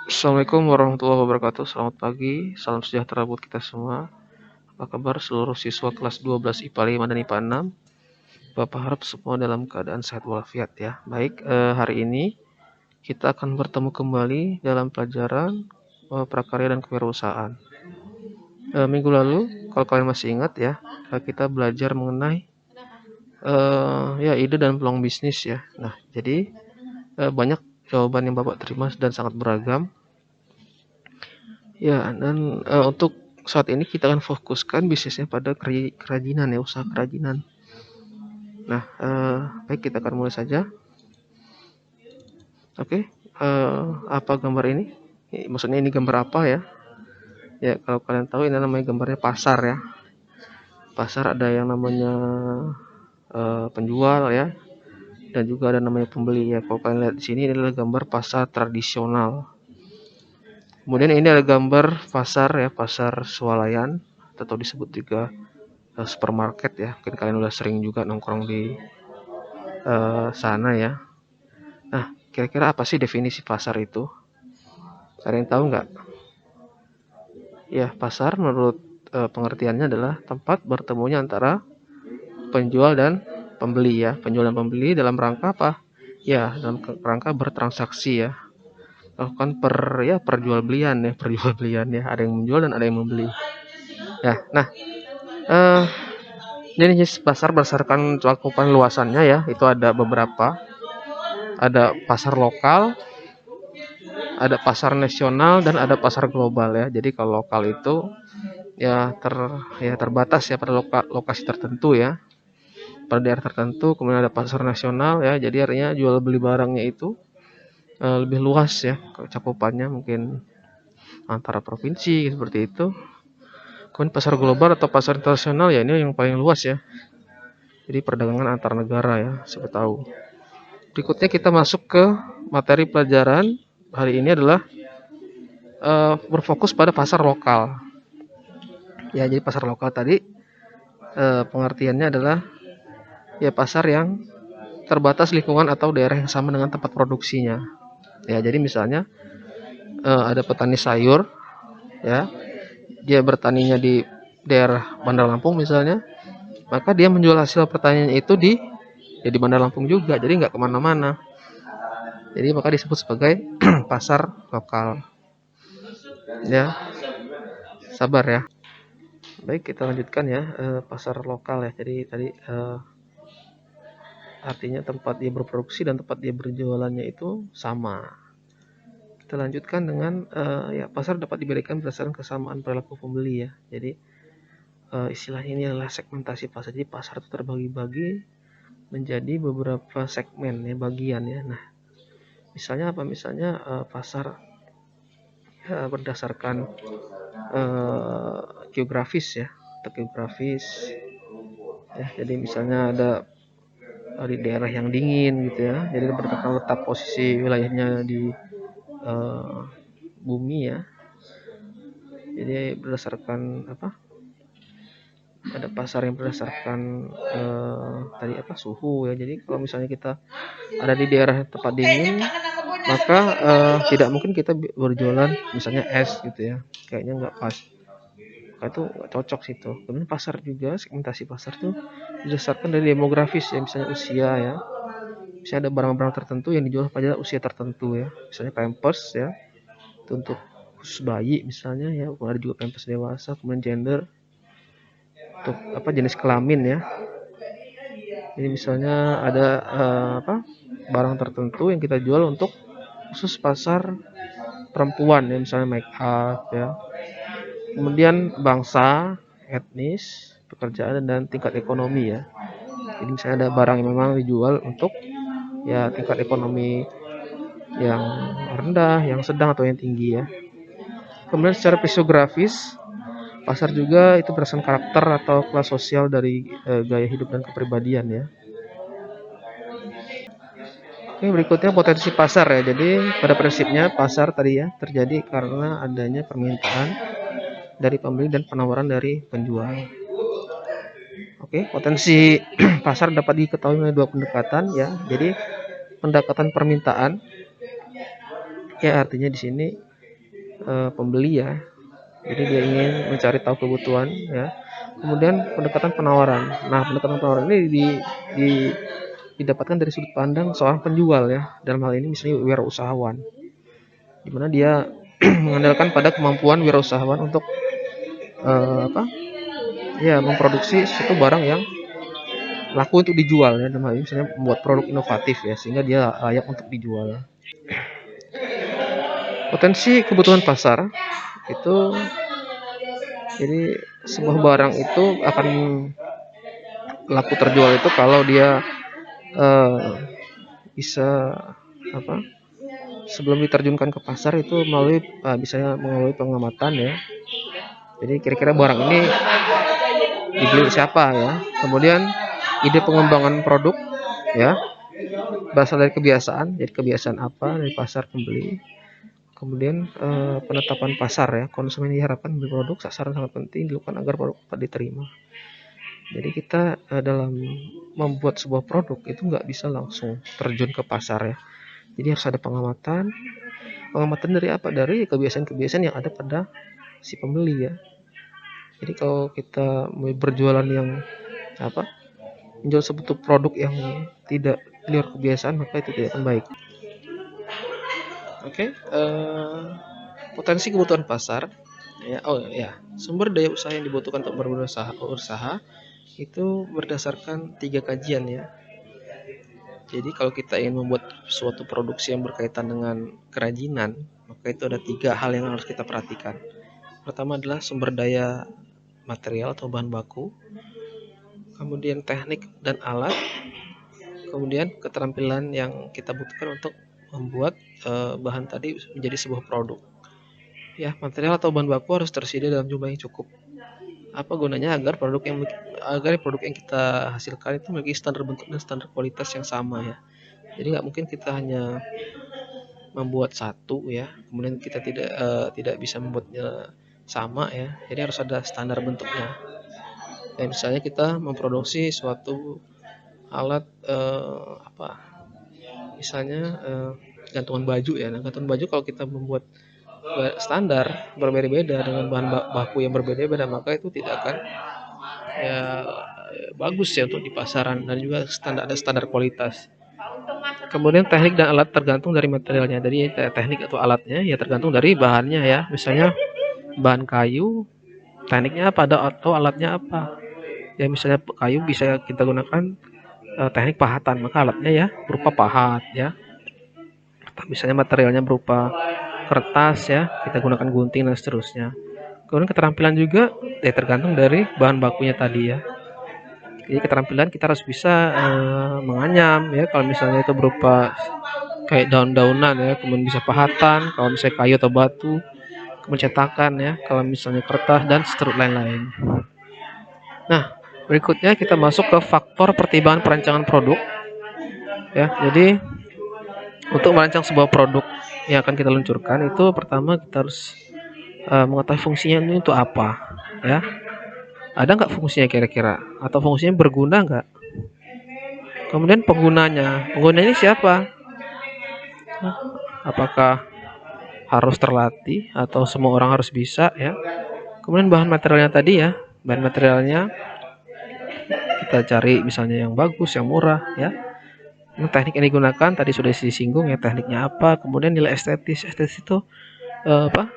Assalamualaikum warahmatullahi wabarakatuh. Selamat pagi, salam sejahtera buat kita semua. Apa kabar seluruh siswa kelas 12 IPA 5 dan IPA 6? Bapak harap semua dalam keadaan sehat walafiat ya. Baik, hari ini kita akan bertemu kembali dalam pelajaran prakarya dan kewirausahaan. Minggu lalu, kalau kalian masih ingat ya, kita belajar mengenai ya ide dan peluang bisnis ya. Nah, jadi banyak jawaban yang Bapak terima dan sangat beragam. Ya, dan untuk saat ini kita akan fokuskan bisnisnya pada kerajinan ya, usaha kerajinan. Nah, baik kita akan mulai saja. Oke, apa gambar ini? Maksudnya ini gambar apa ya? Ya, kalau kalian tahu ini namanya gambarnya pasar ya. Pasar ada yang namanya penjual ya, dan juga ada namanya pembeli ya. Kalau kalian lihat di sini ini adalah gambar pasar tradisional. Kemudian ini ada gambar pasar ya, pasar swalayan atau disebut juga supermarket ya. Mungkin kalian udah sering juga nongkrong di sana ya. Nah, kira-kira apa sih definisi pasar itu? Ada yang tahu nggak? Ya, pasar menurut pengertiannya adalah tempat bertemunya antara penjual dan pembeli ya. Penjual dan pembeli dalam rangka apa? Ya, dalam rangka bertransaksi ya. Lakukan perjualbelian ya, ya. Ada yang menjual dan ada yang membeli. Ya, nah, jenis pasar berdasarkan cakupan luasannya ya, itu ada beberapa. Ada pasar lokal, ada pasar nasional, dan ada pasar global ya. Jadi kalau lokal itu ya terbatas ya pada lokasi tertentu ya, pada daerah tertentu. Kemudian ada pasar nasional ya, jadi artinya jual beli barangnya itu lebih luas ya cakupannya, mungkin antara provinsi seperti itu. Kemudian pasar global atau pasar internasional ya, ini yang paling luas ya, jadi perdagangan antar negara ya, siapa tahu. Berikutnya kita masuk ke materi pelajaran hari ini adalah berfokus pada pasar lokal. Ya, jadi pasar lokal tadi pengertiannya adalah ya pasar yang terbatas lingkungan atau daerah yang sama dengan tempat produksinya. Ya, jadi misalnya ada petani sayur ya, dia bertaninya di daerah Bandar Lampung misalnya, maka dia menjual hasil pertaniannya itu di Bandar Lampung juga, jadi nggak kemana-mana. Jadi maka disebut sebagai pasar lokal. Ya, sabar ya. Baik, kita lanjutkan ya, pasar lokal ya. Jadi tadi artinya tempat dia berproduksi dan tempat dia berjualannya itu sama. Kita lanjutkan dengan ya pasar dapat dibedakan berdasarkan kesamaan perilaku pembeli ya. Jadi istilahnya ini adalah segmentasi pasar. Jadi pasar itu terbagi-bagi menjadi beberapa segmen ya, bagian ya. Nah, misalnya apa? Misalnya pasar ya berdasarkan geografis ya, atau geografis ya. Jadi misalnya ada di daerah yang dingin gitu ya, jadi berdasarkan letak posisi wilayahnya di bumi ya. Jadi berdasarkan apa? Ada pasar yang berdasarkan tadi apa? Suhu ya. Jadi kalau misalnya kita ada di daerah tempat dingin, maka tidak mungkin kita berjualan misalnya es gitu ya. Kayaknya nggak pas. Itu nggak cocok situ. Kemudian pasar juga, segmentasi pasar tuh berdasarkan dari demografis ya, misalnya usia ya. Misalnya ada barang-barang tertentu yang dijual pada usia tertentu ya, misalnya pampers ya, itu untuk khusus bayi misalnya ya. Kemudian ada juga pampers dewasa. Kemudian gender, untuk apa, jenis kelamin ya. Jadi misalnya ada barang tertentu yang kita jual untuk khusus pasar perempuan ya, misalnya make up ya. Kemudian bangsa, etnis, pekerjaan, dan tingkat ekonomi ya. Jadi misalnya ada barang yang memang dijual untuk ya tingkat ekonomi yang rendah, yang sedang, atau yang tinggi ya. Kemudian secara fisiografis, pasar juga itu berdasarkan karakter atau kelas sosial dari gaya hidup dan kepribadian ya. Oke, berikutnya potensi pasar ya. Jadi pada prinsipnya pasar tadi ya terjadi karena adanya permintaan dari pembeli dan penawaran dari penjual. Oke, potensi pasar dapat diketahui melalui dua pendekatan ya. Jadi pendekatan permintaan Ya, artinya di sini pembeli ya. Jadi dia ingin mencari tahu kebutuhan ya. Kemudian pendekatan penawaran. Nah, pendekatan penawaran ini didapatkan dari sudut pandang seorang penjual ya. Dalam hal ini misalnya wirausahawan, di mana dia mengandalkan pada kemampuan wirausahawan untuk apa? Ya, memproduksi suatu barang yang laku untuk dijual ya. Dalam hal ini misalnya membuat produk inovatif ya, sehingga dia layak untuk dijual. Potensi kebutuhan pasar itu, jadi sebuah barang itu akan laku terjual itu kalau dia bisa apa, sebelum diterjunkan ke pasar itu melalui melalui pengamatan ya. Jadi kira-kira barang ini dibeli siapa ya. Kemudian ide pengembangan produk ya, berasal dari kebiasaan. Jadi kebiasaan apa dari pasar pembeli. Kemudian penetapan pasar ya, konsumen diharapkan membeli produk, sasaran sangat penting dilakukan agar produk dapat diterima. Jadi kita dalam membuat sebuah produk itu nggak bisa langsung terjun ke pasar ya. Jadi harus ada pengamatan. Pengamatan dari apa? Dari kebiasaan-kebiasaan yang ada pada si pembeli ya. Jadi kalau kita mau berjualan yang apa, menjual sebuah produk yang tidak di luar kebiasaan, maka itu tidak akan baik. Oke, potensi kebutuhan pasar ya. Oh ya, sumber daya usaha yang dibutuhkan untuk berusaha itu berdasarkan 3 kajian ya. Jadi kalau kita ingin membuat suatu produksi yang berkaitan dengan kerajinan, maka itu ada 3 hal yang harus kita perhatikan. Pertama adalah sumber daya material atau bahan baku, kemudian teknik dan alat, kemudian keterampilan yang kita butuhkan untuk membuat bahan tadi menjadi sebuah produk. Ya, material atau bahan baku harus tersedia dalam jumlah yang cukup. Apa gunanya? Agar produk yang kita hasilkan itu memiliki standar bentuk dan standar kualitas yang sama ya. Jadi nggak mungkin kita hanya membuat satu ya, kemudian kita tidak bisa membuatnya sama ya. Jadi harus ada standar bentuknya. Ya, misalnya kita memproduksi suatu alat misalnya gantungan baju ya. Nah, gantungan baju kalau kita membuat standar berbeda-beda dengan bahan baku yang berbeda-beda, maka itu tidak akan ya bagus ya untuk di pasaran, dan juga ada standar kualitas. Kemudian teknik dan alat tergantung dari materialnya. Jadi teknik atau alatnya ya tergantung dari bahannya ya. Misalnya bahan kayu, tekniknya apa, atau alatnya apa. Ya misalnya kayu bisa kita gunakan teknik pahatan, maka alatnya ya berupa pahat ya. Misalnya materialnya berupa kertas ya, kita gunakan gunting dan seterusnya. Kemudian keterampilan juga ya tergantung dari bahan bakunya tadi ya. Jadi keterampilan kita harus bisa menganyam ya, kalau misalnya itu berupa kayak daun-daunan ya, kemudian bisa pahatan kalau misalnya kayu atau batu, kemudian cetakan ya kalau misalnya kertas, dan seterusnya lain-lain. Nah, berikutnya kita masuk ke faktor pertimbangan perancangan produk ya. Jadi untuk merancang sebuah produk yang akan kita luncurkan, itu pertama kita harus mengetahui fungsinya ini untuk apa ya. Ada nggak fungsinya kira-kira, atau fungsinya berguna nggak? Kemudian penggunanya ini siapa? Apakah harus terlatih atau semua orang harus bisa ya? Kemudian bahan materialnya tadi ya, bahan materialnya kita cari misalnya yang bagus, yang murah ya. Teknik yang digunakan tadi sudah disinggung ya, tekniknya apa. Kemudian nilai estetis itu apa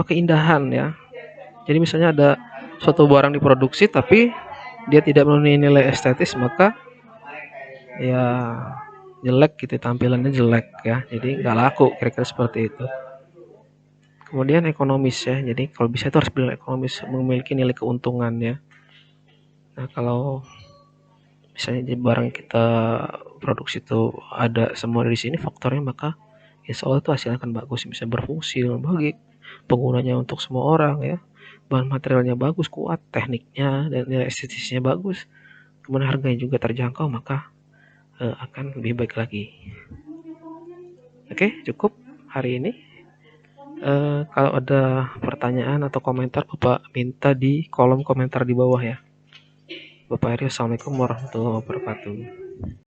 keindahan ya. Jadi misalnya ada suatu barang diproduksi tapi dia tidak memenuhi nilai estetis, maka ya jelek gitu, tampilannya jelek ya, jadi nggak laku, kira-kira seperti itu. Kemudian ekonomis ya, jadi kalau bisa itu harus beli ekonomis, memiliki nilai keuntungan ya. Nah, kalau misalnya barang kita produksi itu ada semua di sini faktornya, maka insya Allah itu hasilnya akan bagus, bisa berfungsi bagi penggunanya untuk semua orang ya. Bahan materialnya bagus, kuat, tekniknya dan nilai estetisnya bagus, kemudian harganya juga terjangkau, maka akan lebih baik lagi. Oke, cukup hari ini. Kalau ada pertanyaan atau komentar, Bapak minta di kolom komentar di bawah ya. Bapak Heri, assalamualaikum warahmatullahi wabarakatuh.